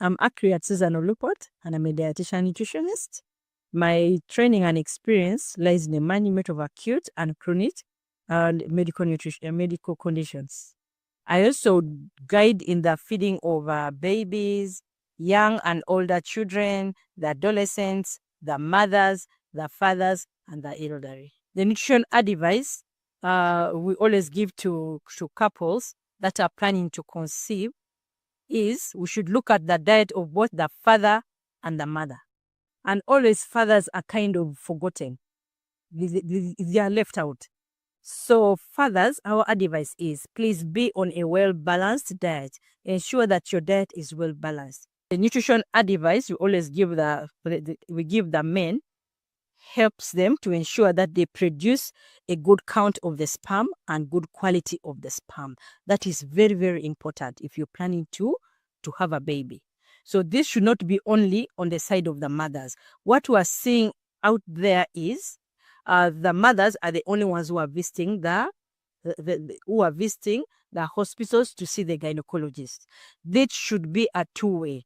I'm Akriat Susan Olupot, and I'm a dietitian nutritionist. My training and experience lies in the management of acute and chronic medical conditions. I also guide in the feeding of babies, young and older children, the adolescents, the mothers, the fathers, and the elderly. The nutrition advice we always give to couples that are planning to conceive is we should look at the diet of both the father and the mother. And always fathers are kind of forgotten. They are left out. So fathers, our advice is please be on a well-balanced diet. Ensure that your diet is well-balanced. The nutrition advice we always give we give the men helps them to ensure that they produce a good count of the sperm and good quality of the sperm. That is very, very important if you're planning to have a baby. So this should not be only on the side of the mothers. What we are seeing out there is the mothers are the only ones who are visiting the hospitals to see the gynecologist. That should be a two-way.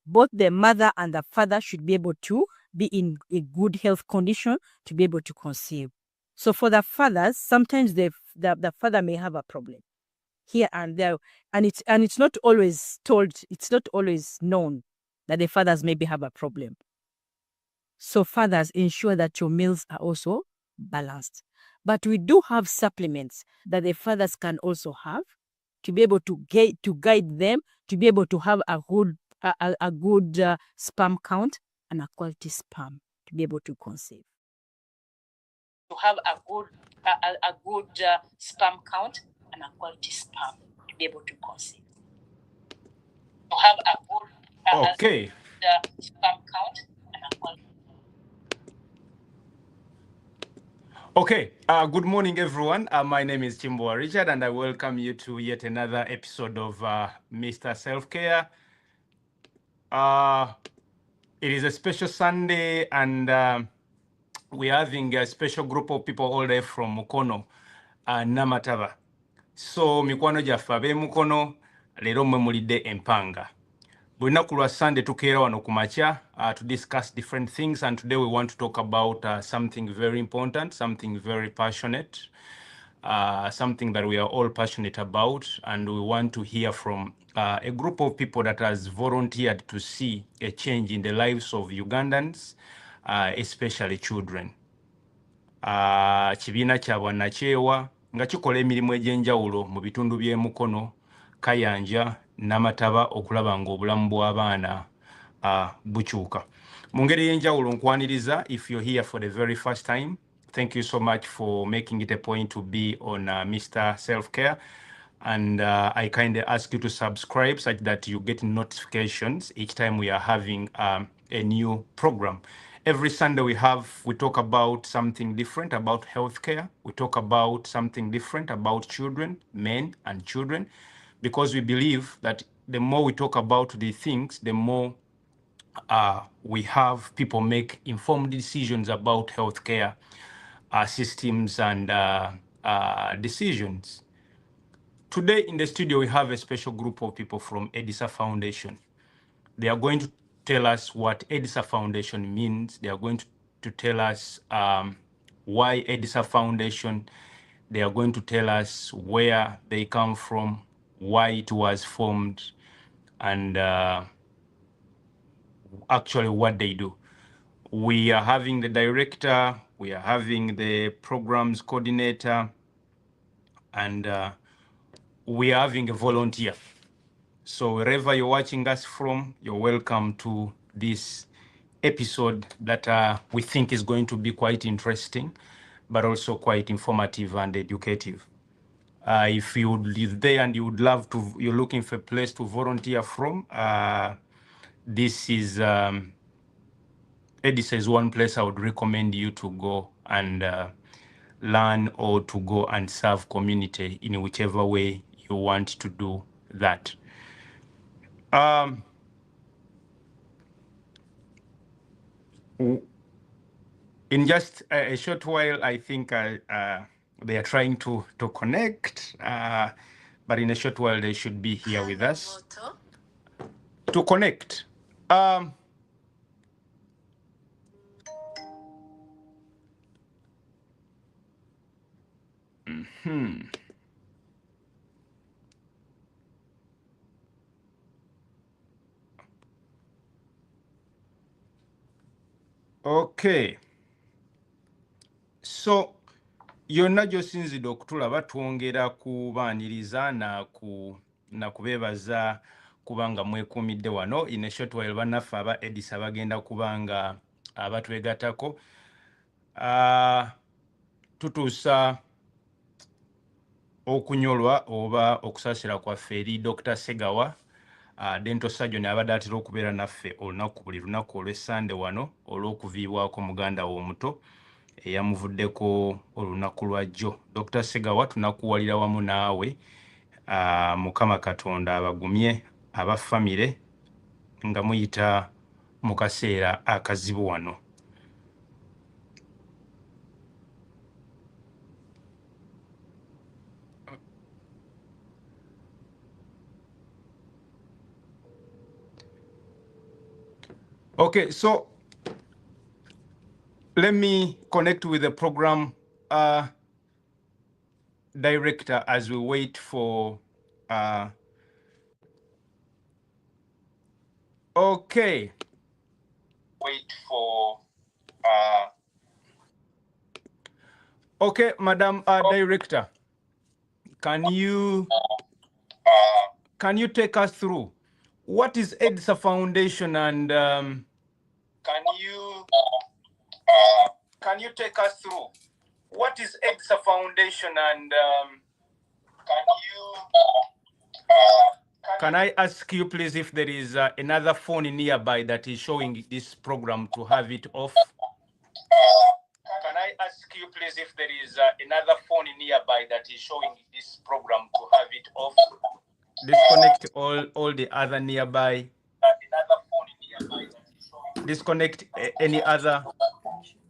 Both the mother and the father should be able to be in a good health condition to be able to conceive. So for the fathers, sometimes the father may have a problem here and there, and it's not always told, it's not always known that the fathers maybe have a problem. So fathers, ensure that your meals are also balanced. But we do have supplements that the fathers can also have to be able to guide them to be able to have a good sperm count and a quality sperm to be able to conceive. To have a good sperm count and a quality sperm to be able to conceive. To have a good sperm count and a quality. Okay, good morning, everyone. My name is Chimboa Richard, and I welcome you to yet another episode of Mr. Self-Care. It is a special Sunday, and we're having a special group of people all day from Mukono, Namataba. So, mikwano jaffe ab'emukono, leero mmwe mulidde empanga. Lunaku lwa Sunday tukeera wano ku makya to discuss different things, and today we want to talk about something very important, something very passionate, something that we are all passionate about, and we want to hear from a group of people that has volunteered to see a change in the lives of Ugandans, especially children. Kibiina kya bwannakyewa nga kikola emirimu egy'enjawulo mu bitundu by'emukono, Kayanja, Namataba okulaba ng'obulamu bw'abaana bukyuka. Mu ngeri y'enjawulo nkwaniriza, if you're here for the very first time, thank you so much for making it a point to be on Mr. Self-Care. And I kindly ask you to subscribe such that you get notifications each time we are having a new program. Every Sunday we talk about something different about healthcare. We talk about something different about children, men and children, because we believe that the more we talk about these things, the more we have people make informed decisions about healthcare systems and decisions. Today in the studio, we have a special group of people from Edisa Foundation. They are going to tell us what Edisa Foundation means. They are going to tell us why Edisa Foundation. They are going to tell us where they come from, why it was formed, and actually what they do. We are having the director, we are having the programs coordinator, and we are having a volunteer. So wherever you're watching us from, you're welcome to this episode that we think is going to be quite interesting, but also quite informative and educative. If you live there and you would love to, you're looking for a place to volunteer from, this is Edisa is one place I would recommend you to go and learn or to go and serve community in whichever way you want to do that. In just a short while, I think they are trying to connect, but in a short while they should be here with us. to connect. Um, okay. So yonna gy'osinzidde okutulaba twongera kubaaniriza na kubeebaza kubanga mwekuumidde wano in a short while bannaffe aba edisa bagenda kubanga abatwegattako tutuusa okunyolwa oba okusaasira kwaffe eri Dr. Segawa dental surgeon abadde atera okubeera naffe olunaku buli lunaku olw'essande wano olw'okuviibwako muganda we omuto eyamuvuddeko olunaku lwa jjo. Dr. Segawa tunakuwalira wamu naawe Mukama Katonda abagumye abafamire nga muyita mu kaseera akazibu wano. Okay, so let me connect with the program director as we wait for okay. Wait for okay, Madam Director, can you take us through what is EDSA Foundation and can you take us through what is EDSA Foundation and can I ask you please if there is another phone nearby that is showing this program to have it off? Can I ask you please if there is another phone nearby that is showing this program to have it off? Disconnect all the other nearby. Another phone nearby that is showing. Disconnect any other.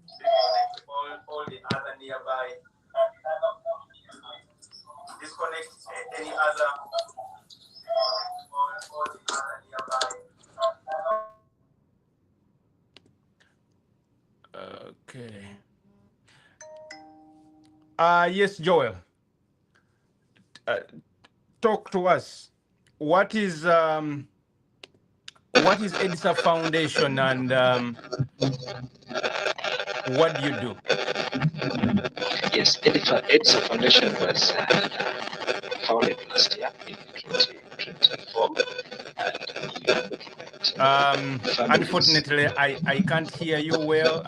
Disconnect all the other nearby. Another phone nearby. Disconnect any other. All the other nearby. Okay. Yes, Joel. Talk to us. What is EDSA Foundation and what do you do? Yes, EDSA Foundation was founded last year in 2024. Unfortunately, I can't hear you well.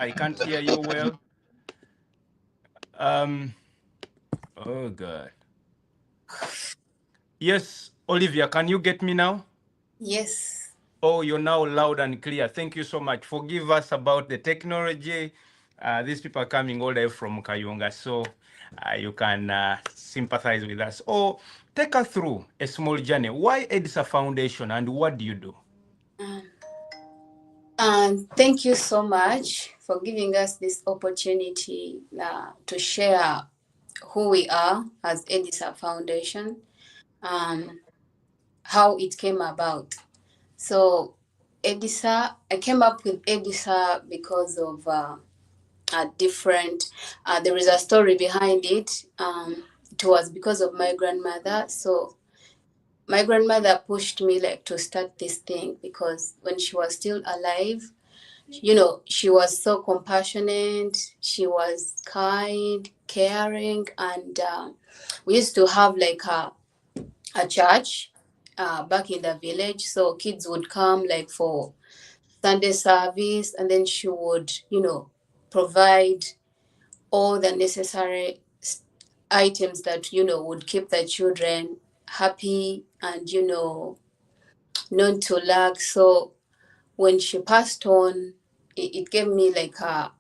Oh God. Yes, Olivia, can you get me now? Yes. Oh, you're now loud and clear. Thank you so much. Forgive us about the technology. These people are coming all the way from Kayunga, so you can sympathize with us. Oh, take us through a small journey. Why EDSA Foundation and what do you do? Thank you so much for giving us this opportunity to share who we are as EDSA Foundation, how it came about. So EDSA, I came up with EDSA because of a different, there is a story behind it. It was because of my grandmother. So my grandmother pushed me like to start this thing because when she was still alive, you know, she was so compassionate, she was kind, caring, and we used to have like a church back in the village. So kids would come like for Sunday service, and then she would, you know, provide all the necessary items that, you know, would keep the children happy and, you know, not to lack. So when she passed on, it gave me like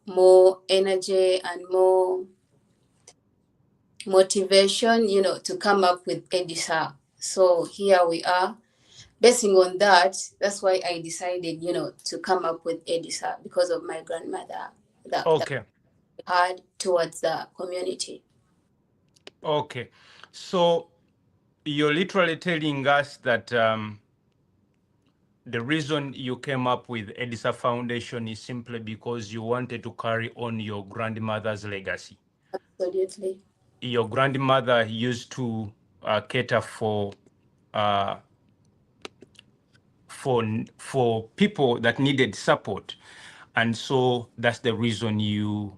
more energy and more motivation, you know, to come up with EDISA. So here we are. Basing on that, that's why I decided, you know, to come up with EDISA because of my grandmother that Okay. I had towards the community. Okay. So you're literally telling us that the reason you came up with Edisa Foundation is simply because you wanted to carry on your grandmother's legacy. Absolutely. Your grandmother used to cater uh, for people that needed support, and so that's the reason you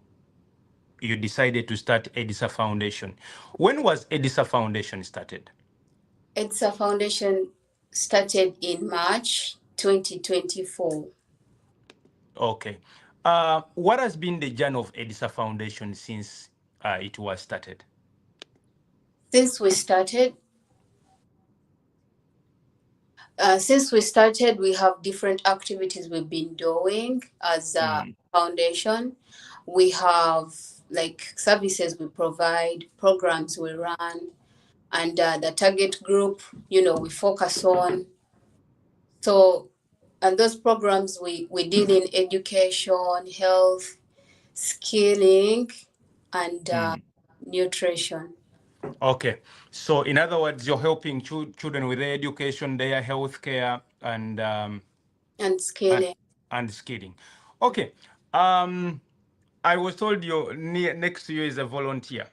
decided to start Edisa Foundation. When was Edisa Foundation started? Edisa Foundation started in March 2024. Okay. What has been the journey of Edisa Foundation since it was started? Since we started, we have different activities we've been doing as a foundation. We have like services we provide, programs we run, and the target group, we focus on. So, and those programs we deal in education, health, skilling, and nutrition. Okay. So in other words, you're helping children with their education, their health care, and skilling. and skilling. Okay. I was told next to you is a volunteer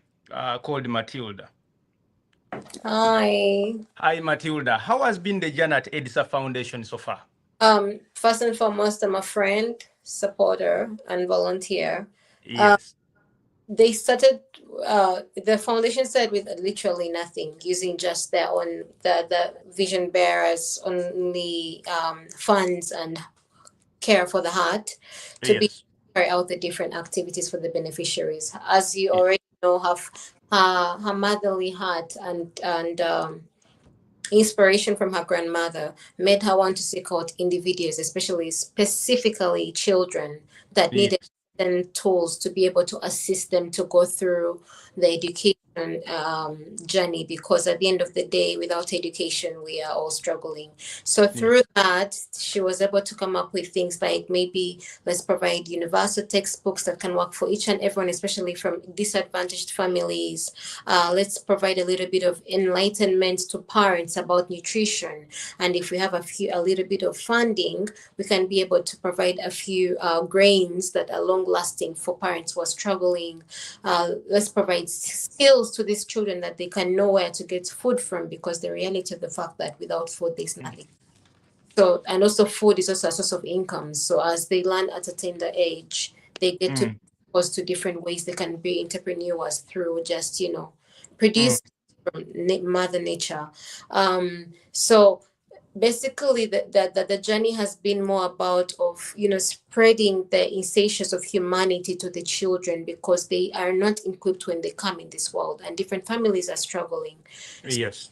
called Matilda. Hi. Hi, Matilda. How has been the journey at Edisa Foundation so far? First and foremost, I'm a friend, supporter, and volunteer. Yes. They started, the foundation started with literally nothing, using just their own, the vision bearers only funds and care for the heart to be carry out the different activities for the beneficiaries. As you already know, have her motherly heart and inspiration from her grandmother made her want to seek out individuals, specifically children that needed tools to be able to assist them to go through the education journey, because at the end of the day, without education, we are all struggling. So through that, she was able to come up with things like, maybe let's provide universal textbooks that can work for each and everyone, especially from disadvantaged families. Let's provide a little bit of enlightenment to parents about nutrition. And if we have a little bit of funding, we can be able to provide a few grains that are long lasting for parents who are struggling. Let's provide skills to these children that they can know where to get food from, because the reality of the fact that without food, there's nothing. So, and also food is also a source of income. So as they learn at a tender age, they get to exposed to different ways they can be entrepreneurs through just, produce from Mother Nature. So basically the journey has been more about of spreading the essentials of humanity to the children, because they are not equipped when they come in this world, and different families are struggling. Yes.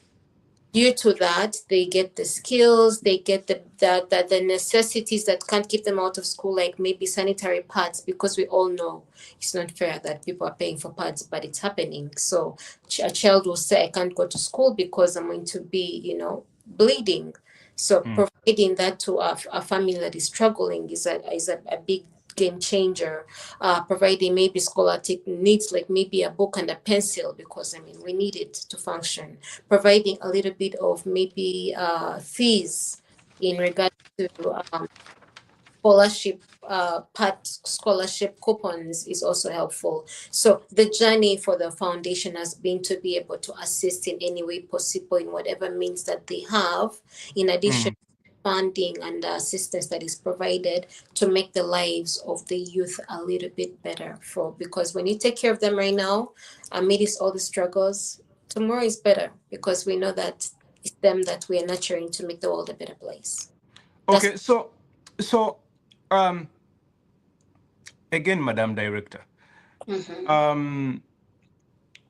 Due to that, they get the skills, they get the necessities that can't keep them out of school, like maybe sanitary pads, because we all know it's not fair that people are paying for pads, but it's happening. So a child will say, I can't go to school because I'm going to be, bleeding. So providing that to a family that is struggling is a big game changer. Providing maybe scholastic needs, like maybe a book and a pencil, because we need it to function. Providing a little bit of maybe fees in regard to scholarship, part scholarship coupons is also helpful. So the journey for the foundation has been to be able to assist in any way possible, in whatever means that they have, in addition to funding and assistance that is provided, to make the lives of the youth a little bit better. Because when you take care of them right now, amidst all the struggles, tomorrow is better, because we know that it's them that we are nurturing to make the world a better place. Okay, so again, Madam Director,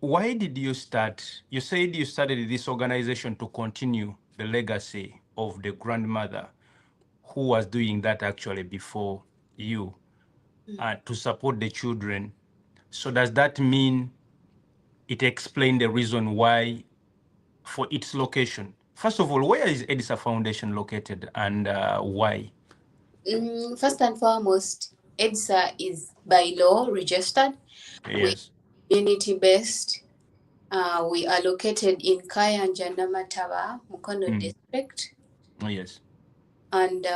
why did you start? You said you started this organization to continue the legacy of the grandmother who was doing that actually before you, to support the children. So does that mean it explained the reason why for its location? First of all, where is Edisa Foundation located, and why? First and foremost, EDSA is by law registered. Yes. We're community-based. We are located in Kayanja Namataba, Mukono district. Yes. And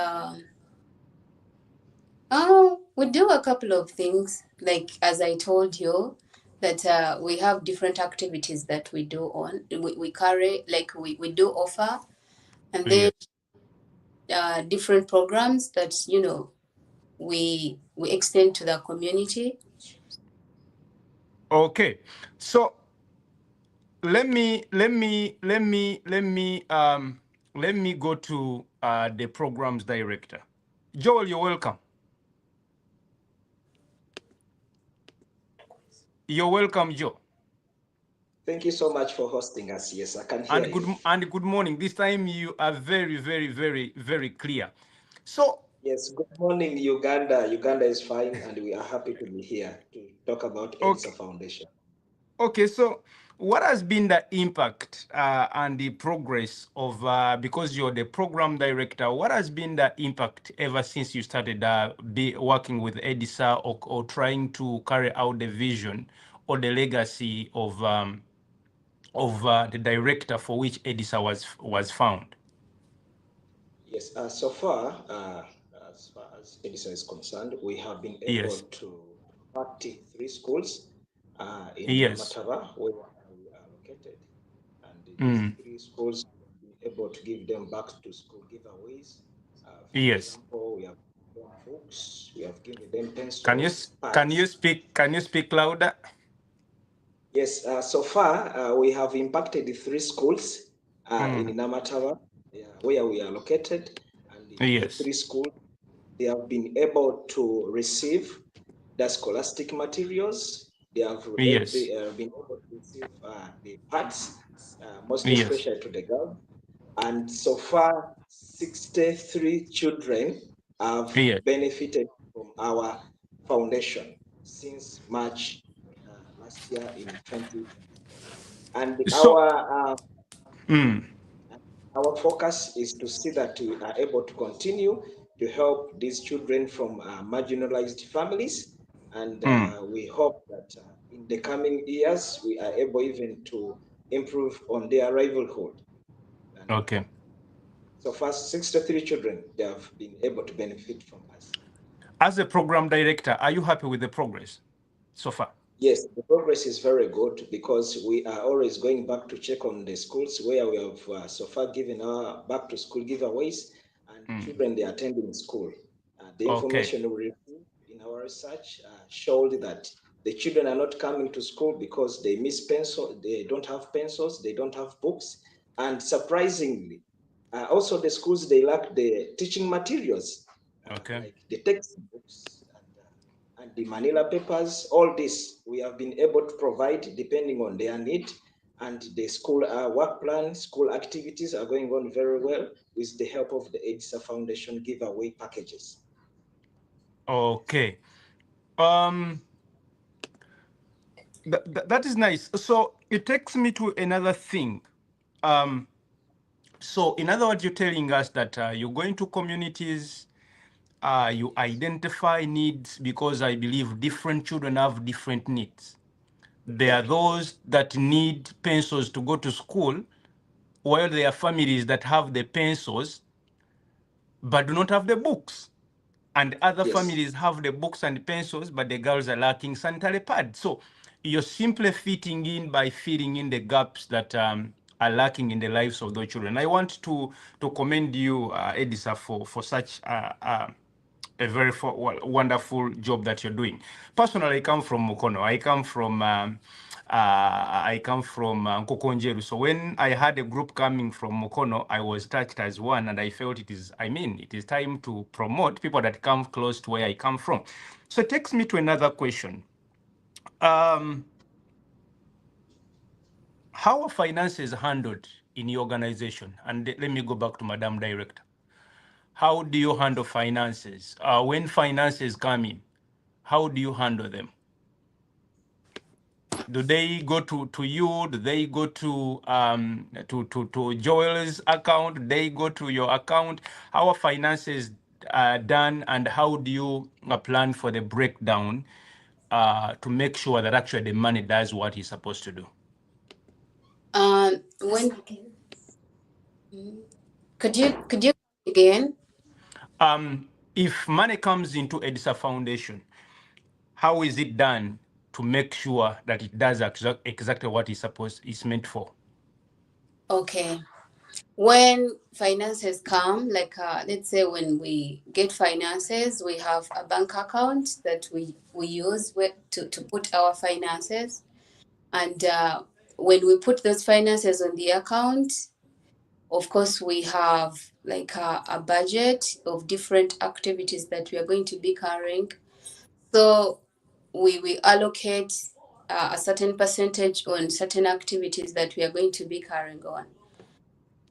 we do a couple of things, like as I told you, that we have different activities that we do on. We carry, like we do offer, and then different programs that we extend to the community. Okay, so let me go to the programs director. Joel, you're welcome. You're welcome, Joe. Thank you so much for hosting us. Yes, I can hear you. And good morning. This time you are very, very, very, very clear. So yes, good morning, Uganda. Uganda is fine, and we are happy to be here to talk about EDISA Foundation. Okay, so what has been the impact and the progress of, because you're the program director, what has been the impact ever since you started working with EDISA, or trying to carry out the vision or the legacy of the director for which EDISA was found? Yes, so far, as far as EDISA is concerned, we have been able to impact 3 schools in Namataba, where we are located. And these 3 schools, we have been able to give them back to school giveaways. For example, we have given them books, we have given them pencils. Can you speak louder? Yes, so far we have impacted 3 schools in Namataba, where we are located, and these 3 schools, they have been able to receive the scholastic materials. They have been able to receive the pads, most especially to the girls. And so far, 63 children have benefited from our foundation since March last year in 2024. And our focus is to see that we are able to continue to help these children from marginalized families. And we hope that in the coming years, we are able even to improve on their livelihood. And, so far, 63 children, they have been able to benefit from us. As a program director, are you happy with the progress so far? Yes, the progress is very good, because we are always going back to check on the schools where we have so far given our back to school giveaways, and children, they are attending school. The information we received in our research showed that the children are not coming to school because they miss pencil, they don't have pencils, they don't have books, and surprisingly, also the schools, they lack the teaching materials, like the textbooks and the Manila papers. All this we have been able to provide depending on their need, and the school work plan, school activities are going on very well with the help of the EDISA Foundation giveaway packages. Okay. That is nice. So it takes me to another thing. So in other words, you're telling us that you're going to communities, you identify needs, because I believe different children have different needs. There are those that need pencils to go to school, while there are families that have the pencils but do not have the books. And other families have the books and pencils, but the girls are lacking sanitary pads. So you're simply fitting in by filling in the gaps that are lacking in the lives of those children. I want to commend you, EDISA, for such a very wonderful job that you're doing. Personally, I come from Mukono. I come from Nkokonjeru. So when I had a group coming from Mukono, I was touched as one, and I felt it is time to promote people that come close to where I come from. So it takes me to another question. How are finances handled in your organization? And let me go back to Madam Director. How do you handle finances? When finances come in, how do you handle them? Do they go to you? Do they go to Joel's account? Do they go to your account? How are finances done, and how do you plan for the breakdown to make sure that actually the money does what it's supposed to do? When could you again? If money comes into EDISA Foundation, how is it done to make sure that it does exactly what it's meant for? Okay. When finances come, like let's say when we get finances, we have a bank account that we use to put our finances. And when we put those finances on the account, of course, we have like a budget of different activities that we are going to be carrying. So we allocate a certain percentage on certain activities that we are going to be carrying on.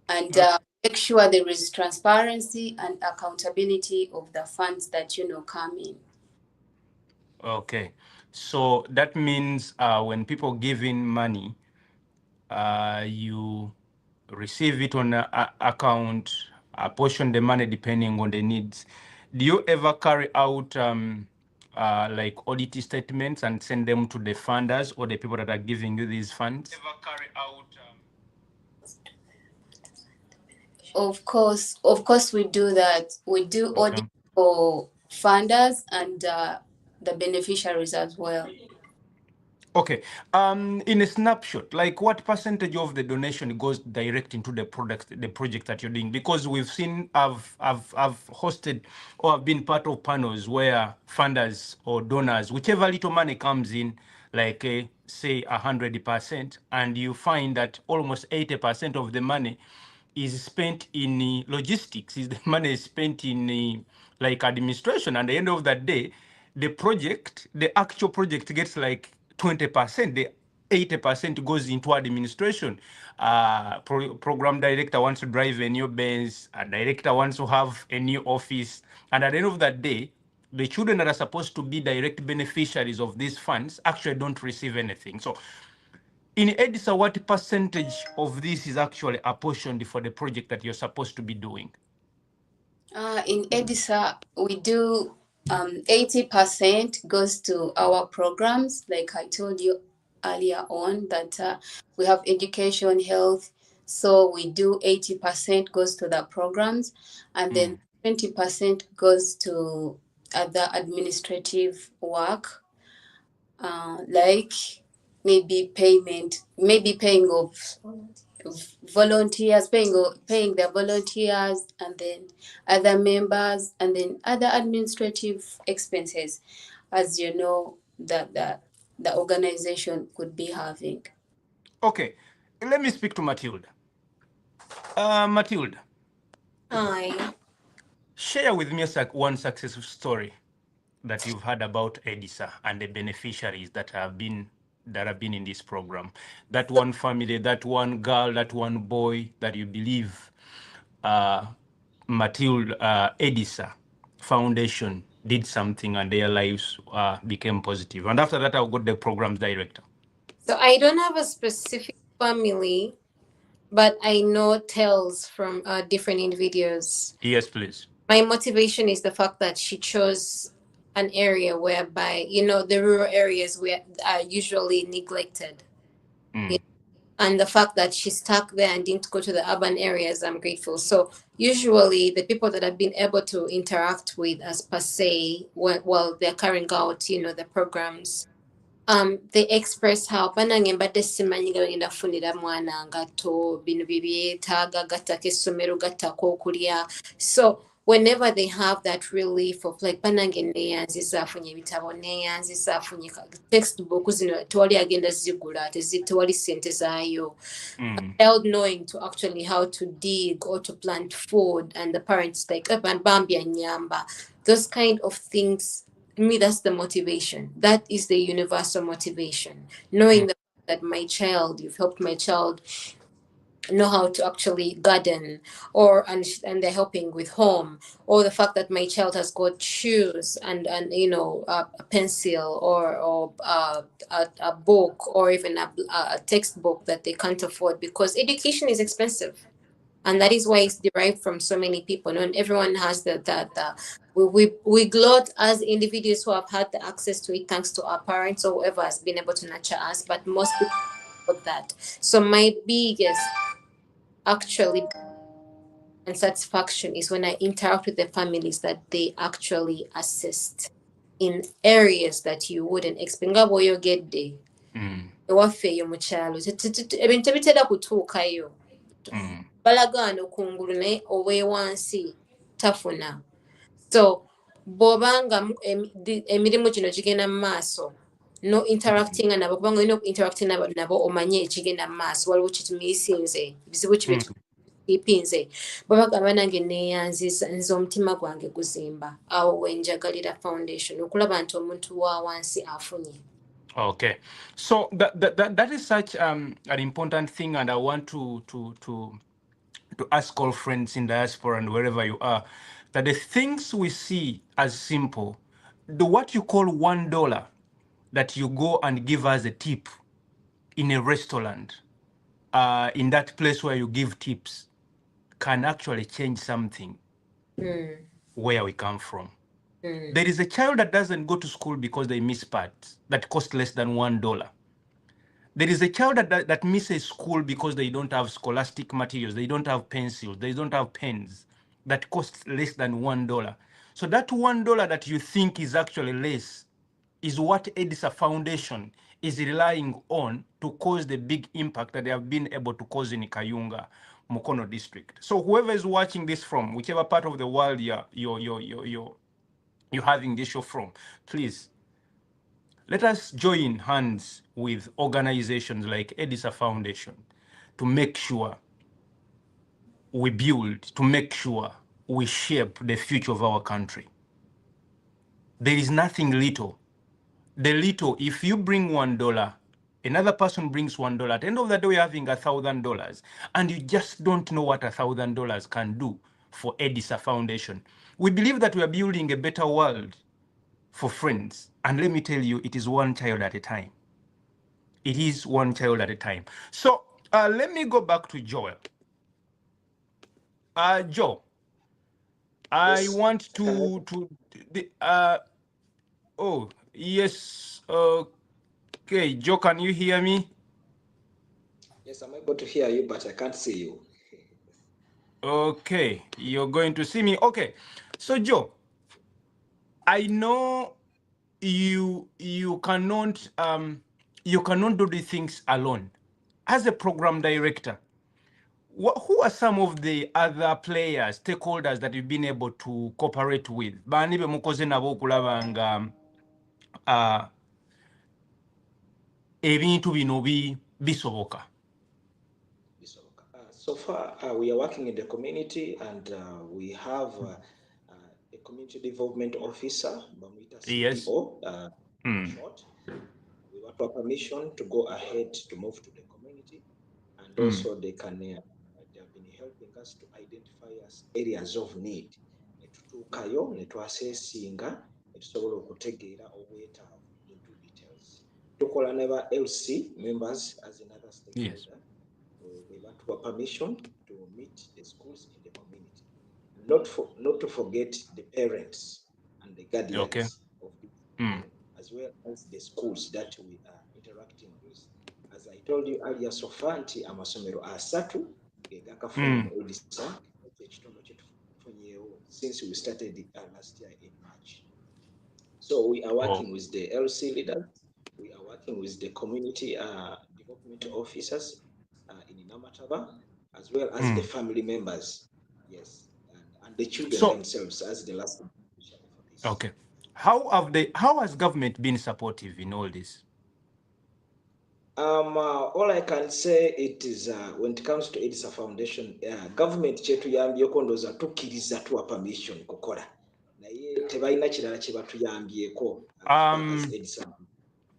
And make sure there is transparency and accountability of the funds that come in. Okay, so that means when people give in money, you receive it on an account, apportion the money depending on the needs. Do you ever carry out like audit statements and send them to the funders or the people that are giving you these funds? Ever carry out Of course, we do that. We do audit for funders and the beneficiaries as well. Okay, in a snapshot, like what percentage of the donation goes direct into the project that you're doing? Because we've seen, I've hosted or I've been part of panels where funders or donors, whichever little money comes in, like say 100%, and you find that almost 80% of the money is spent in logistics, is the money is spent in like administration. And at the end of that day, the actual project gets like 20%, the 80% goes into administration. Program director wants to drive a new Benz, a director wants to have a new office. And at the end of that day, the children that are supposed to be direct beneficiaries of these funds actually don't receive anything. So in EDISA, what percentage of this is actually apportioned for the project that you're supposed to be doing? In EDISA, we do 80% goes to our programs. Like I told you earlier on that we have education, health. So we do 80% goes to the programs, and then 20% goes to other administrative work, like maybe paying of volunteers, paying the volunteers, and then other members, and then other administrative expenses, as you know, that the organization could be having. Okay, let me speak to Matilda. Matilda. Hi. Share with me one success story that you've heard about EDISA and the beneficiaries that have been in this program. That one family, that one girl, that one boy that you believe Matilda EDISA Foundation did something and their lives became positive. And after that, I'll go to the programs director. So I don't have a specific family, but I know tales from different individuals. Yes, please. My motivation is the fact that she chose an area whereby, the rural areas are usually neglected. And the fact that she stuck there and didn't go to the urban areas, I'm grateful. So usually the people that I've been able to interact with as per se, while they're carrying out, the programs, they express how banange mbadde simanyiga bagenda kufunira mwana ngatto bino byebyetaaga gattako essomero gattako okulya. So whenever they have that relief of like banange neeyanzisa afunye ebitabo, neeyanzisa afunye textbook zino tewali agenda zigula, tewali sente zaayo. A child knowing to actually how to dig or to plant food, and the parents like bambia nyamba, those kind of things. Me, that's the motivation. That is the universal motivation. Knowing that you've helped my child know how to actually garden, and they're helping with home, or the fact that my child has got shoes and a pencil or a book, or even a textbook that they can't afford, because education is expensive. And that is why it's derived from so many people. Not everyone has we gloat as individuals who have had the access to it thanks to our parents or whoever has been able to nurture us, but most people got that. So my biggest actually and satisfaction is when I interact with the families that they actually assist in areas that you wouldn't expect. Nga bw'oyogedde ewaffe eyo mu kyalo ebintu tebitera kutuukayo, balagaana okungulu naye obwewansi tafuna. So bw'obanga emirimu gino gigenda mu maaso, no interacting nabo kubanga olina interacting nabo omanye ekigenda mu maaso, waliwo kitimiisinze bizibu kibipinze, babagamba nange neeyanziza nze omutima gwange guzimba awo wenjagalira foundation okulaba nti omuntu wa wansi afunye. Okay, so that is such an important thing, and I want to ask all friends in diaspora and wherever you are, that the things we see as simple, what you call $1 that you go and give us a tip in a restaurant, in that place where you give tips, can actually change something where we come from. There is a child that doesn't go to school because they miss parts that cost less than $1. There is a child that misses school because they don't have scholastic materials, they don't have pencils, they don't have pens, that costs less than $1. So that $1 that you think is actually less is what EDISA Foundation is relying on to cause the big impact that they have been able to cause in Kayunga, Mukono district. So whoever is watching this from, whichever part of the world you're having this show from, please, let us join hands with organizations like EDISA Foundation to make sure we build, to make sure we shape the future of our country. There is nothing little. The little, if you bring $1, another person brings $1. At the end of the day, we're having $1,000, and you just don't know what $1,000 can do for EDISA Foundation. We believe that we are building a better world for friends. And let me tell you, it is one child at a time. It is one child at a time. So let me go back to Joel. Joe, I want to oh, yes. Okay, Joe, can you hear me? Yes, I'm able to hear you, but I can't see you. Okay, you're going to see me. Okay, so Joe, I know you cannot do the things alone. As a program director, who are some of the other players, stakeholders that you've been able to cooperate with? Bani be mukoze nabo okulaba nga ebintu bino bisoboka. So far, we are working in the community, and we have a community development officer, Bamita CDO, short. We want our permission to go ahead to move to the community, and also they have been helping us to identify us areas of need. Netutuukayo netwaseesinga netusobola okutegeera obwetaavu into details. Tukola ne ba LC members as another stakeholder. Yes. We want our permission to meet the schools in the community. Not to forget the parents and the guardians of the as well as the schools that we are interacting with. As I told you earlier, so far nti amasomero asatu gakafuna mu EDISA ekitundu kyetufunyeewo since we started last year in March. So we are working with the LC leaders, we are working with the community development officers in Namataba, as well as the family members, yes, and the children themselves as the last beneficiary for this. Okay. How has government been supportive in all this? All I can say it is when it comes to EDISA Foundation, government kyetuyambyeko ndooza tukkiriza tuwa permission kukola naye tebalina kirala kye batuyambyeko as EDISA.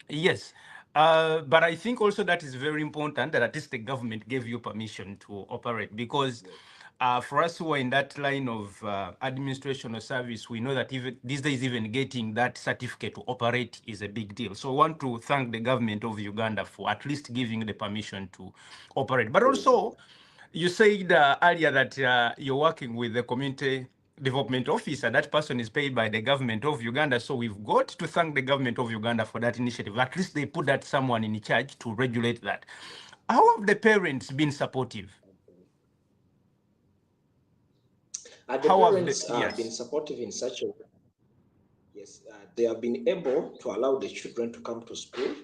Yes, but I think also that is very important that at least the government gave you permission to operate, because for us who are in that line of administration or service, we know that even these days, even getting that certificate to operate is a big deal. So I want to thank the government of Uganda for at least giving the permission to operate. But also, you said earlier that you're working with the community development officer. That person is paid by the government of Uganda. So we've got to thank the government of Uganda for that initiative. At least they put that someone in charge to regulate that. How have the parents been supportive? The How have they? parents have been Yes. supportive in such a way. Yes, they have been able to allow the children to come to school,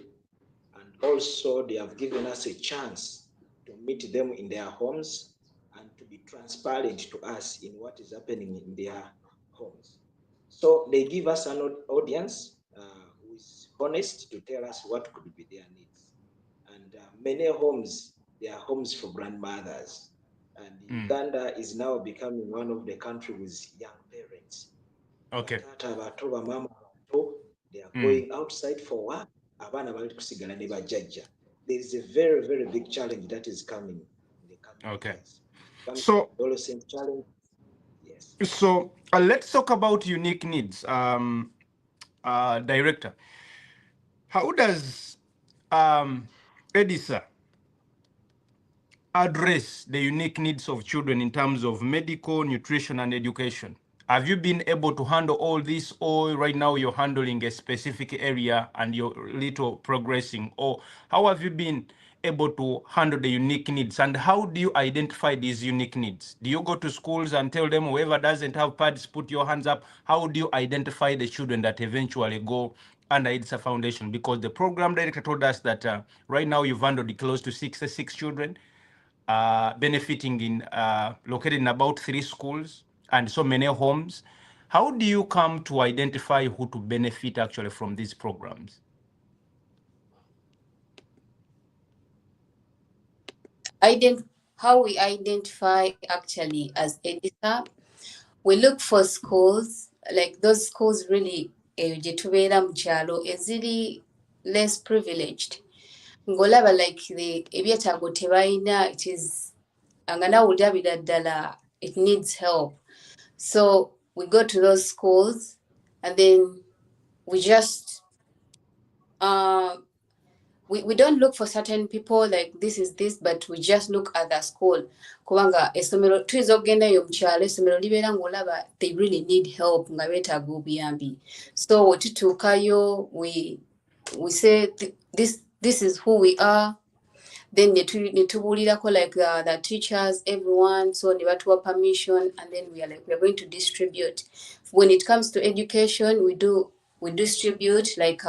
and also they have given us a chance to meet them in their homes and to be transparent to us in what is happening in their homes. So they give us an audience who is honest to tell us what could be their needs. And many homes, they are homes for grandmothers. And Uganda is now becoming one of the countries with young parents. Okay. Batata bato, bamama bato, they are going outside for work. Abana bali kusigala ne bajjajja. There is a very, very big challenge that is coming in the coming Okay. years. When it comes to So, adolescent challenge, yes. let's talk about unique needs. Director, how does EDISA address the unique needs of children in terms of medical, nutrition, and education? Have you been able to handle all this, or right now you're handling a specific area and you're little progressing? Or how have you been able to handle the unique needs, and how do you identify these unique needs? Do you go to schools and tell them whoever doesn't have pads, put your hands up? How do you identify the children that eventually go under IDSA Foundation? Because the program director told us that right now you've handled close to 66 children benefiting in located in about 3 schools and so many homes. How do you come to identify who to benefit actually from these programs? How we identify actually as editor, we look for schools, like those schools really gye tubeera mu kyalo eziri less privileged, ng'olaba like ebyetaago tebalina, it is nga nawulirabira ddala it needs help. So we go to those schools and then we just we don't look for certain people like this is this, but we just look at the school. Kubanga essomero tuyinza okugendayo mu kyalo essomero libeera ng'olaba they really need help nga beetaaga obuyambi. So we tutuukayo, we say this is who we are. Then ne tubuulirako like the teachers, everyone, so ne batuwa permission, and then we are going to distribute. When it comes to education, we distribute like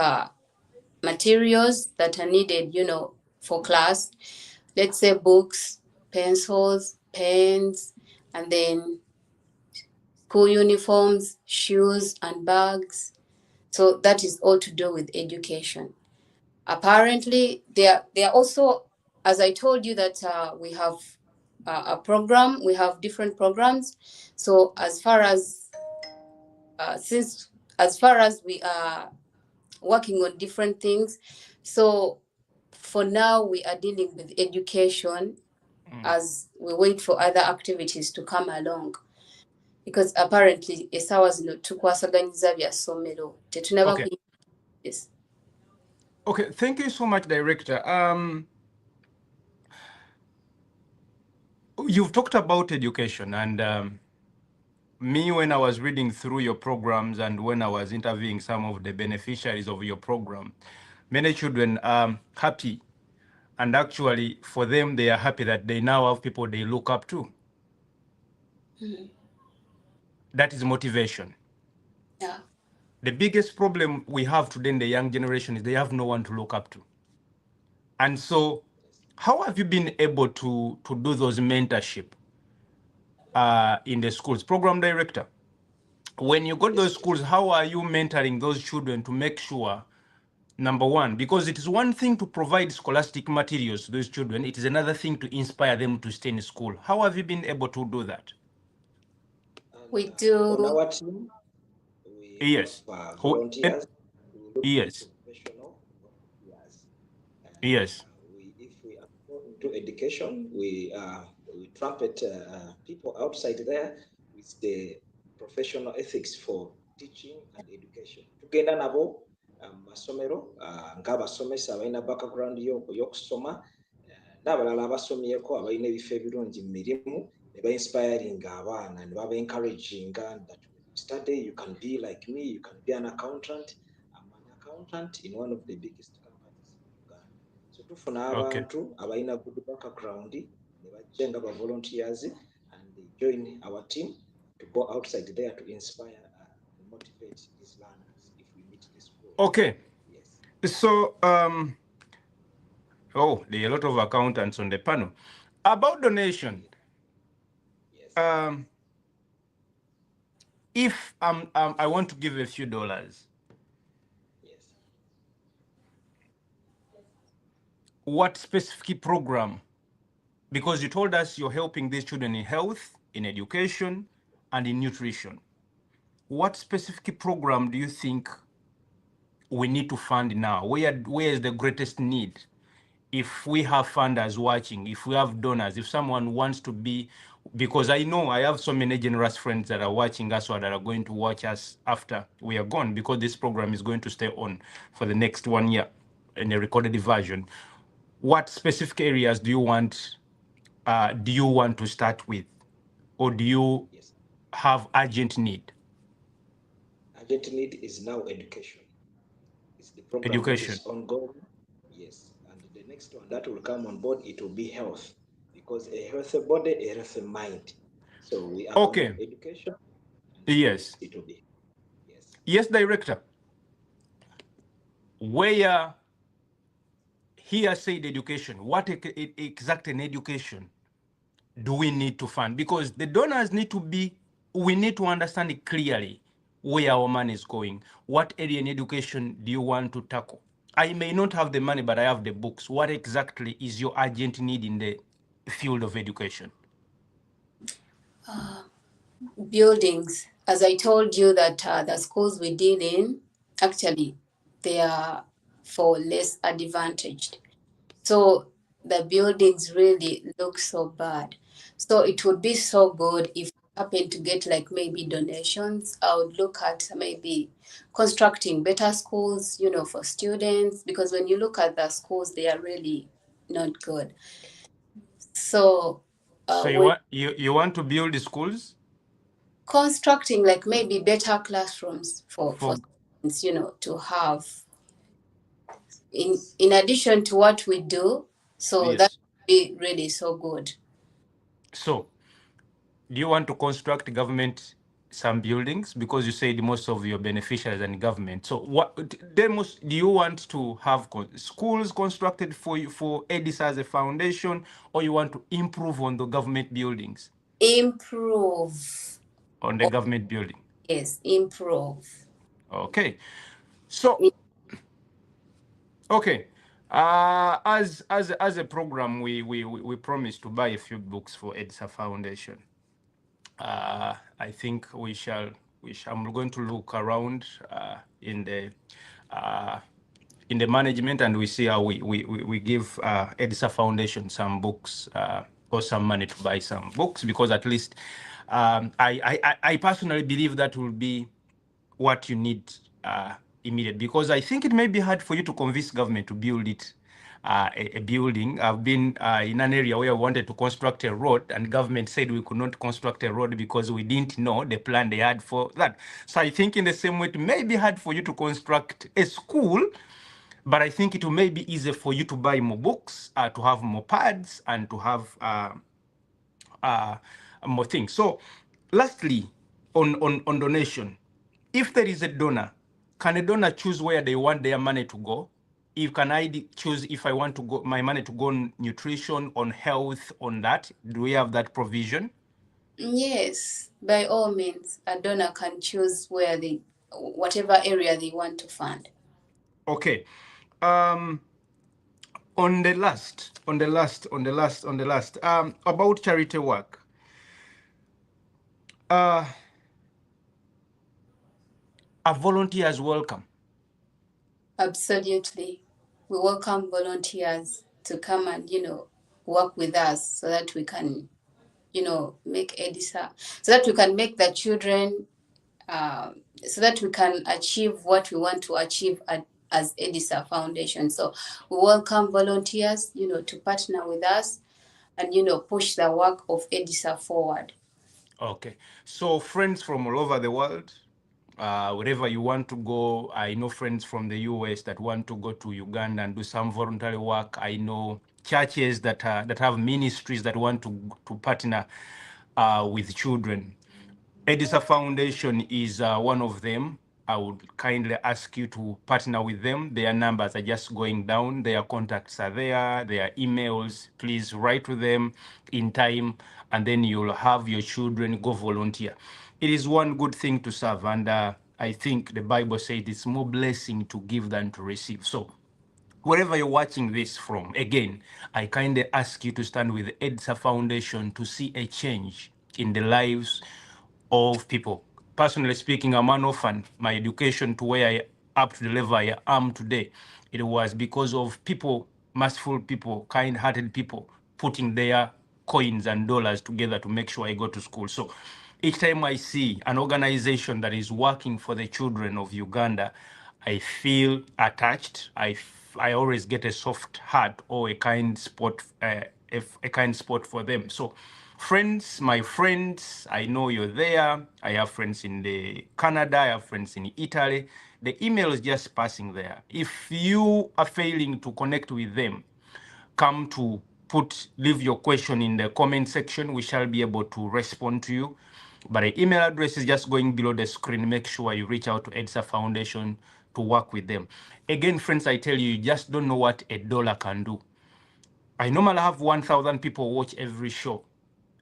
materials that are needed, for class. Let's say books, pencils, pens, and then school uniforms, shoes, and bags. So that is all to do with education. Apparently, there are also, as I told you, that we have a program. We have different programs. So as far as we are working on different things, so for now we are dealing with education as we wait for other activities to come along, because apparently essaawa zino tukwasaganyiza bya ssomero tetunaba Okay. yes. Okay, thank you so much, Director. You've talked about education, and me, when I was reading through your programs and when I was interviewing some of the beneficiaries of your program, many children are happy. And actually, for them, they are happy that they now have people they look up to. That is motivation. Yeah. The biggest problem we have today in the young generation is they have no one to look up to. And so, how have you been able to do those mentorship in the schools? Program director, when you go to those schools, how are you mentoring those children to make sure, number one, because it is one thing to provide scholastic materials to those children, it is another thing to inspire them to stay in school. How have you been able to do that? And We on do. our team, we Yes. have Who, volunteers. We look yes. for professional volunteers. And Yes. if we are into education, we trumpet people outside there with the professional ethics for teaching and education. Tugenda nabo masomero ng'abasomesa abalina background y'okusoma n'abalala abasomyeko abalina ebifo ebirungi mu mirimu ne ba-inspiringa abaana ne baba encouraginga that when you study you can be like me, you can be an accountant. I'm an accountant in one of the biggest companies in Uganda. So tufuna Okay. abantu abalina good background ne bajja nga ba volunteers and they join our team to go outside there to inspire and motivate these learners if we meet the school. Okay. Yes. So, there are a lot of accountants on the panel. About donation, Yes. if I want to give a few dollars, Yes. what specific program? Because you told us you're helping these children in health, in education, and in nutrition. What specific program do you think we need to fund now? Where is the greatest need? If we have funders watching, if we have donors, if someone wants to be, because I know I have so many generous friends that are watching us or that are going to watch us after we are gone, because this program is going to stay on for the next 1 year in a recorded version. What specific areas do you want to start with, or do you Yes. have urgent need? Urgent need is now education. It's the program which Education. is ongoing. Yes. And the next one that will come on board, it will be health, because a healthy body, a healthy mind. So we are on Okay. education, and the Yes. next it will be. Yes. Yes, director. Where here said education, what exact an education do we need to fund? Because the donors need to be, we need to understand it clearly where our money is going. What area in education do you want to tackle? I may not have the money, but I have the books. What exactly is your urgent need in the field of education? Buildings. As I told you that the schools we deal in, actually, they are for less advantaged. So the buildings really look so bad. So it would be so good if we happen to get like maybe donations. I would look at maybe constructing better schools, for students, because when you look at the schools, they are really not good. So So when you want to build the schools constructing like maybe better classrooms for for students, to have in addition to what we do. So that yes. would be really so good. So do you want to construct government some buildings, because you said most of your beneficiaries are in government? So what do you want to have schools constructed for you, for EDIS as a foundation, or you want to improve on the government buildings? Improve. On the government building. Yes, improve. Okay. So okay. As a program, we promised to buy a few books for EDSA Foundation. I think I'm going to look around uh, in the management, and we see how we give EDSA Foundation some books or some money to buy some books, because at least I personally believe that will be what you need immediate, because I think it may be hard for you to convince government to build it. A building. I've been in an area where we wanted to construct a road, and government said we could not construct a road because we didn't know the plan they had for that. So I think in the same way, it may be hard for you to construct a school, but I think it will maybe easier for you to buy more books, to have more pads, and to have uh, more things. So lastly, on donation, if there is a donor, can a donor choose where they want their money to go? If can I choose if I want to go my money to go on nutrition, on health, on that? Do we have that provision? Yes, by all means, a donor can choose whatever area they want to fund. Okay. On the last, about charity work. Are volunteers welcome? Absolutely. We welcome volunteers to come and, work with us so that we can, make EDISA, so that we can make the children, so that we can achieve what we want to achieve as EDISA Foundation. So we welcome volunteers, to partner with us and, push the work of EDISA forward. Okay. So friends from all over the world, wherever you want to go. I know friends from the US that want to go to Uganda and do some voluntary work. I know churches that have ministries that want to partner with children. Edisa Foundation is one of them. I would kindly ask you to partner with them. Their numbers are just going down. Their contacts are there, their emails. Please write to them in time, and then you'll have your children go volunteer. It is one good thing to serve, and I think the Bible says it's more blessing to give than to receive. So wherever you're watching this from, again, I kindly ask you to stand with the EDSA Foundation to see a change in the lives of people. Personally speaking, I'm an orphan. My education to where I up to the level I am today, it was because of people, merciful people, kind-hearted people, putting their coins and dollars together to make sure I go to school. So each time I see an organization that is working for the children of Uganda, I feel attached. I always get a soft heart or a kind spot, a kind spot for them. So, friends, my friends, I know you're there. I have friends in the Canada. I have friends in Italy. The email is just passing there. If you are failing to connect with them, come to leave your question in the comment section. We shall be able to respond to you. But the email address is just going below the screen. Make sure you reach out to EDSA Foundation to work with them. Again, friends, I tell you, you just don't know what a dollar can do. I normally have 1,000 people watch every show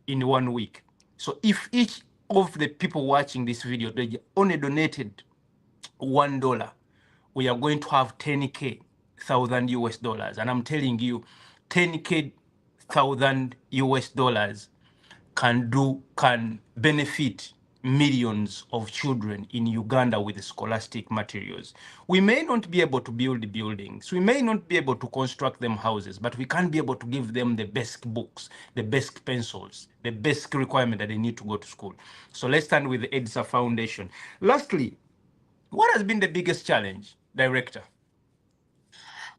in 1 week. So if each of the people watching this video, they only donated $1, we are going to have 10K thousand US dollars. And I'm telling you, 10K thousand US dollars can benefit millions of children in Uganda with scholastic materials. We may not be able to build buildings, we may not be able to construct them houses, but we can be able to give them the best books, the best pencils, the best requirement that they need to go to school. So let's stand with the EDSA Foundation. Lastly, what has been the biggest challenge, Director?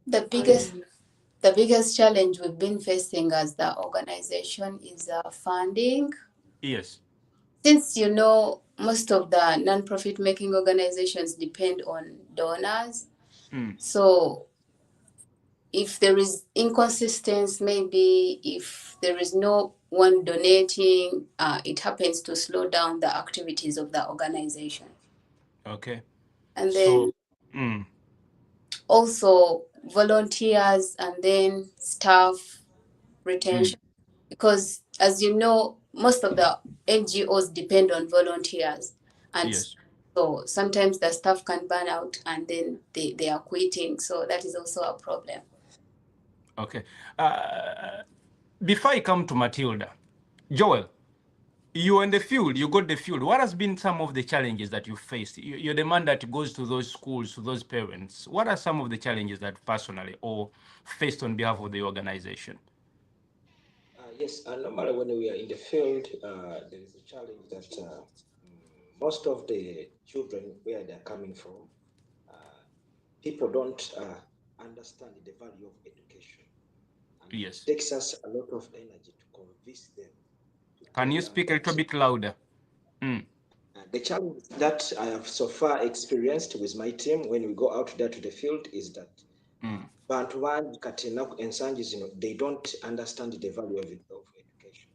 The biggest challenge we've been facing as the organization is funding. Yes. Since you know most of the non-profit making organizations depend on donors, so if there is inconsistency, maybe if there is no one donating, it happens to slow down the activities of the organization. Okay. And So, then also volunteers and then staff retention, because as you know, most of the NGOs depend on volunteers, and yes. so sometimes the staff can burn out and then they are quitting, so that is also a problem. Okay. Before I come to Matilda, Joel, you're in the field, you got the field. What has been some of the challenges that you faced? You're the man that goes to those schools, to those parents. What are some of the challenges that personally or faced on behalf of the organization? Yes, normally when we are in the field, there is a challenge that most of the children where they're coming from, people don't understand the value of education. And Yes. it takes us a lot of energy to convince them. To Can tell you them speak a that little bit louder? the challenge that I have so far experienced with my team when we go out there to the field is that bantu bangi kati ensangi zino they don't understand the value of education.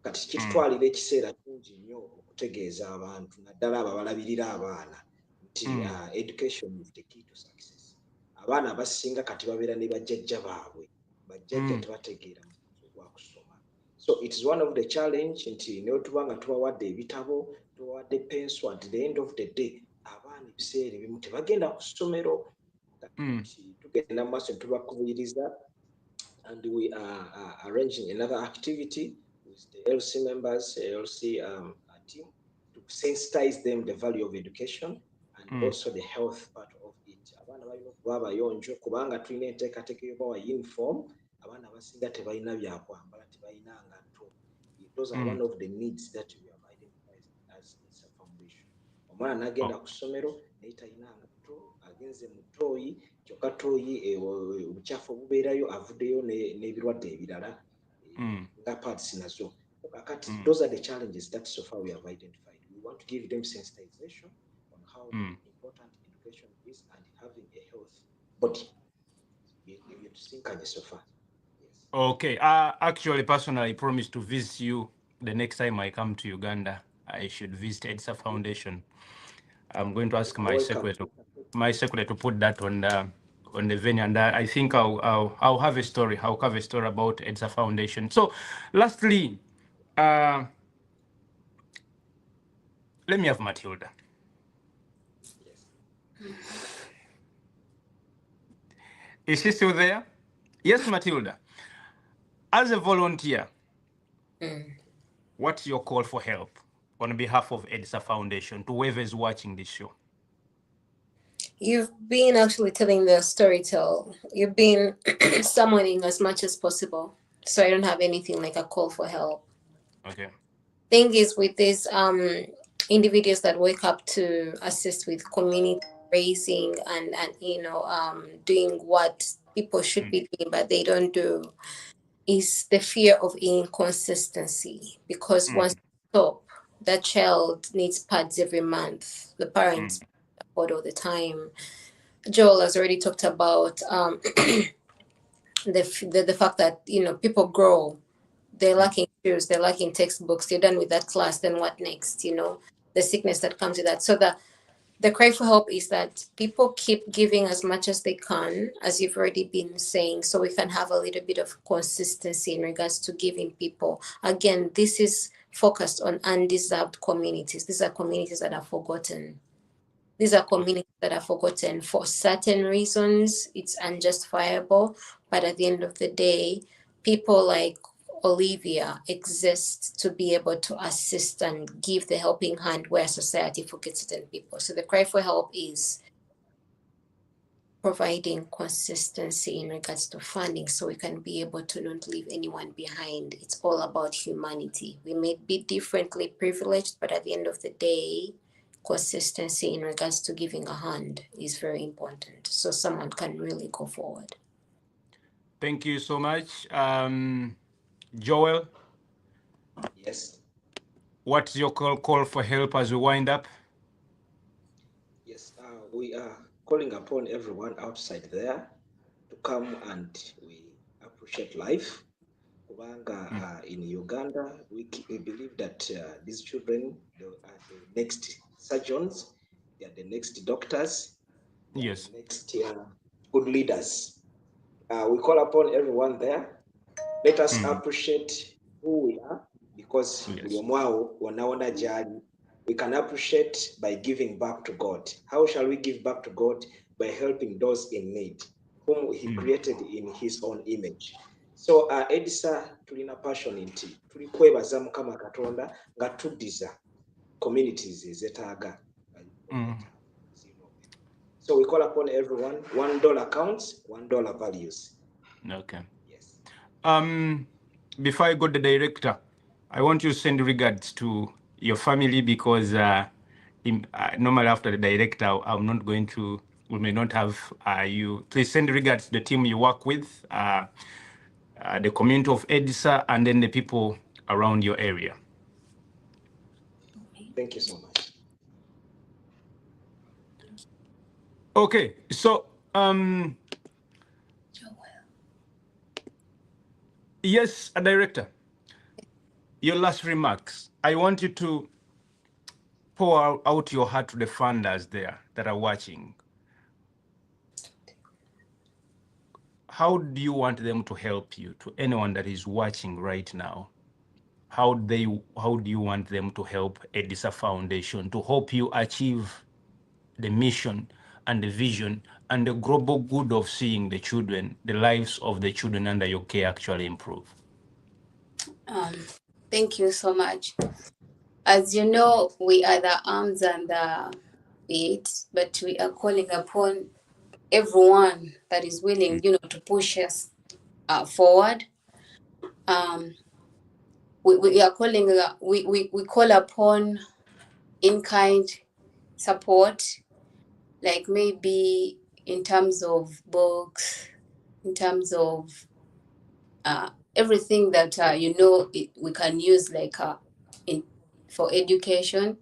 Kati kitutwalira ekiseera kingi nnyo okutegeeza abantu naddala abo abalabirira abaana nti education is the key to success. Abaana abasinga kati babeera ne bajjajja baabwe, bajjajja tebategeera mugaso gwa kusoma. So it is one of the challenge nti ne tuba nga tubawadde ebitabo, tubawadde penso, at the end of the day abaana ebiseera ebimu tebagenda ku ssomero. Tugenda mu maaso tubakubiriza, and we are arranging another activity with the LC members, LC team, to sensitize them the value of education and also the health part of it. Abaana balina okuba abayonjo kubanga tulina enteekateeka y'obawa uniform. Abaana abasinga tebalina byakwambala, tebalina ngatto. Those are one of the needs that we have identified as a foundation. Omwana n'agenda ku ssomero naye talina ngatto, agenze mu ttooyi, kyokka ttooyi obucaafu obubeerayo avuddeyo n'ebirwadde ebirala nga pads nazo. Those are the challenges that so far we have identified. We want to give them sensitization on how important education is and having a health body. So far. Yes. Okay. Actually, personally, I promise to visit you the next time I come to Uganda. I should visit EDSA Foundation. I'm going to ask my Welcome. secretary to put that on the venue, and I think I'll have a story. I'll have a story about EDSA Foundation. So, lastly, let me have Matilda. Yes. Is she still there? Yes, Matilda. As a volunteer, what's your call for help on behalf of EDSA Foundation to whoever is watching this show? You've been actually telling the story tell. You've been summoning as much as possible. So I don't have anything like a call for help. Okay. Thing is with these individuals that wake up to assist with community raising and doing what people should be doing but they don't do, is the fear of inconsistency, because once you stop, that child needs pads every month, the parents afford all the time. Joel has already talked about the fact that people grow, they're lacking shoes, they're lacking textbooks, you're done with that class, then what next? The sickness that comes with that. So the cry for help is that people keep giving as much as they can, as you've already been saying, so we can have a little bit of consistency in regards to giving people. Again, this is focused on undeserved communities. These are communities that are forgotten. These are communities that are forgotten for certain reasons. It's unjustifiable. But at the end of the day, people like Olivia exist to be able to assist and give the helping hand where society forgets certain people. So the cry for help is providing consistency in regards to funding so we can be able to not leave anyone behind. It's all about humanity. We may be differently privileged, but at the end of the day, consistency in regards to giving a hand is very important so someone can really go forward. Thank you so much. Joel? Yes. What's your call for help as we wind up? Yes, we are calling upon everyone outside there to come, and we appreciate life. Kubanga in Uganda, we believe that these children are the next surgeons, they are the next doctors, they are Yes. the next good leaders. We call upon everyone there. Let us appreciate who we are, because Yes. we can appreciate by giving back to God. How shall we give back to God? By helping those in need, whom He created in His own image. So EDSA tulina passion nti tuli kwebaza Mukama Katonda nga tuddiza communities ezetaaga. So we call upon everyone. $1 counts, $1 values. Okay. Yes. Before I go to the director, I want you to send regards to your family, because normally after the director, I'm not going to, we may not have you. Please send regards to the team you work with, the community of EDSA, and then the people around your area. Thank you so much. Okay, so yes, director, your last remarks. I want you to pour out your heart to the funders there that are watching. How do you want them to help you? To anyone that is watching right now, how do you want them to help EDSA Foundation to help you achieve the mission and the vision and the global good of seeing the children, the lives of the children under your care actually improve? Thank you so much. As you know, we are the arms and the feet, but we are calling upon everyone that is willing, to push us forward. We are calling, we call upon in-kind support, like maybe in terms of books, in terms of everything that we can use, like for education.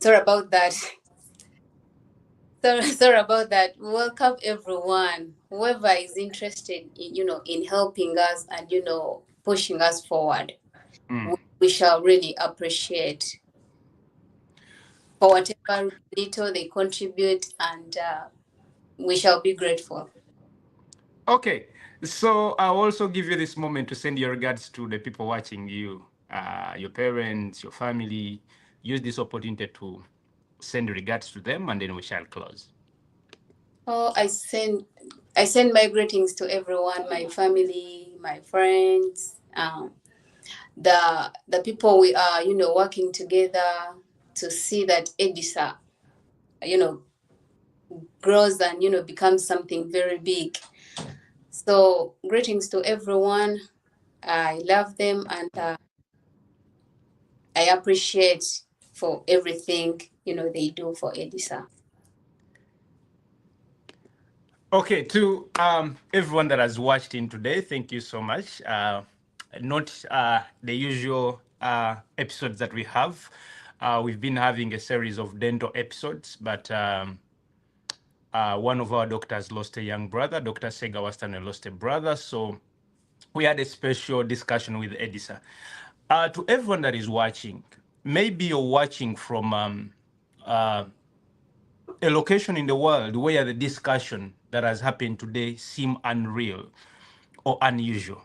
Sorry about that. Sorry about that. Welcome everyone, whoever is interested in in helping us and pushing us forward. We shall really appreciate for whatever little they contribute, and we shall be grateful. Okay, so I'll also give you this moment to send your regards to the people watching you, your parents, your family. Use this opportunity to send regards to them, and then we shall close. Oh, I send my greetings to everyone, my family, my friends, the people we are, working together to see that Edisa, grows and becomes something very big. So greetings to everyone. I love them, and I appreciate for everything they do for Edisa. Okay, to everyone that has watched in today, thank you so much. Not the usual episodes that we have. We've been having a series of dental episodes, but one of our doctors lost a young brother. Dr. Sega Wastane lost a brother. So we had a special discussion with Edisa. To everyone that is watching, maybe you're watching from a location in the world where the discussion that has happened today seem unreal or unusual.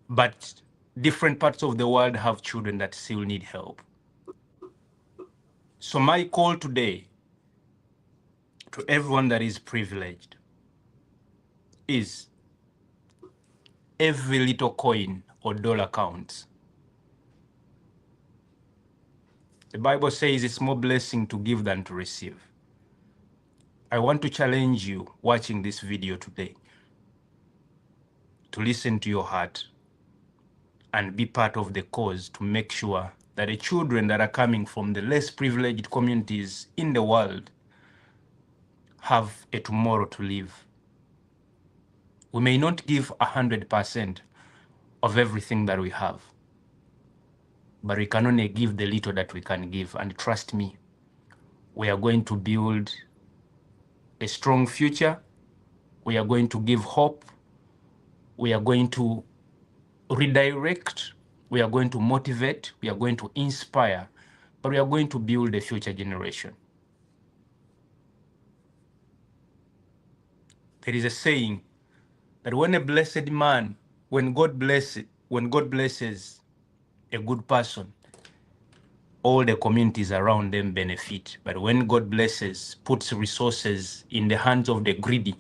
But different parts of the world have children that still need help. So my call today to everyone that is privileged is every little coin or dollar counts. The Bible says it's more blessing to give than to receive. I want to challenge you watching this video today to listen to your heart and be part of the cause to make sure that the children that are coming from the less privileged communities in the world have a tomorrow to live. We may not give 100% of everything that we have, but we can only give the little that we can give. And trust me, we are going to build a strong future. We are going to give hope. We are going to redirect. We are going to motivate. We are going to inspire. But we are going to build a future generation. There is a saying that when a blessed man, when God blesses a good person, all the communities around them benefit. But when God blesses, puts resources in the hands of the greedy,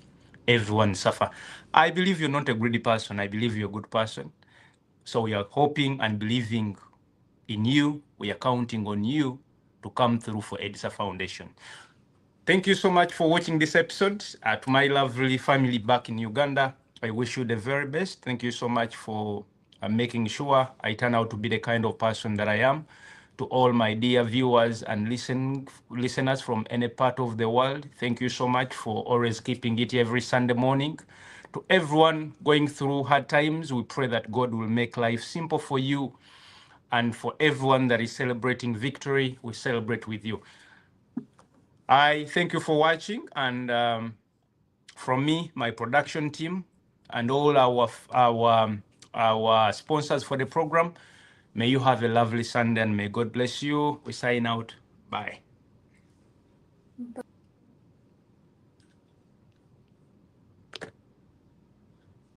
everyone suffer. I believe you're not a greedy person. I believe you're a good person. So we are hoping and believing in you. We are counting on you to come through for Edisa Foundation. Thank you so much for watching this episode. To my lovely family back in Uganda, I wish you the very best. Thank you so much for making sure I turn out to be the kind of person that I am. To all my dear viewers and listeners from any part of the world, thank you so much for always keeping it every Sunday morning. To everyone going through hard times, we pray that God will make life simple for you. And for everyone that is celebrating victory, we celebrate with you. I thank you for watching, and from me, my production team, and all our sponsors for the program, may you have a lovely Sunday and may God bless you. We sign out. Bye.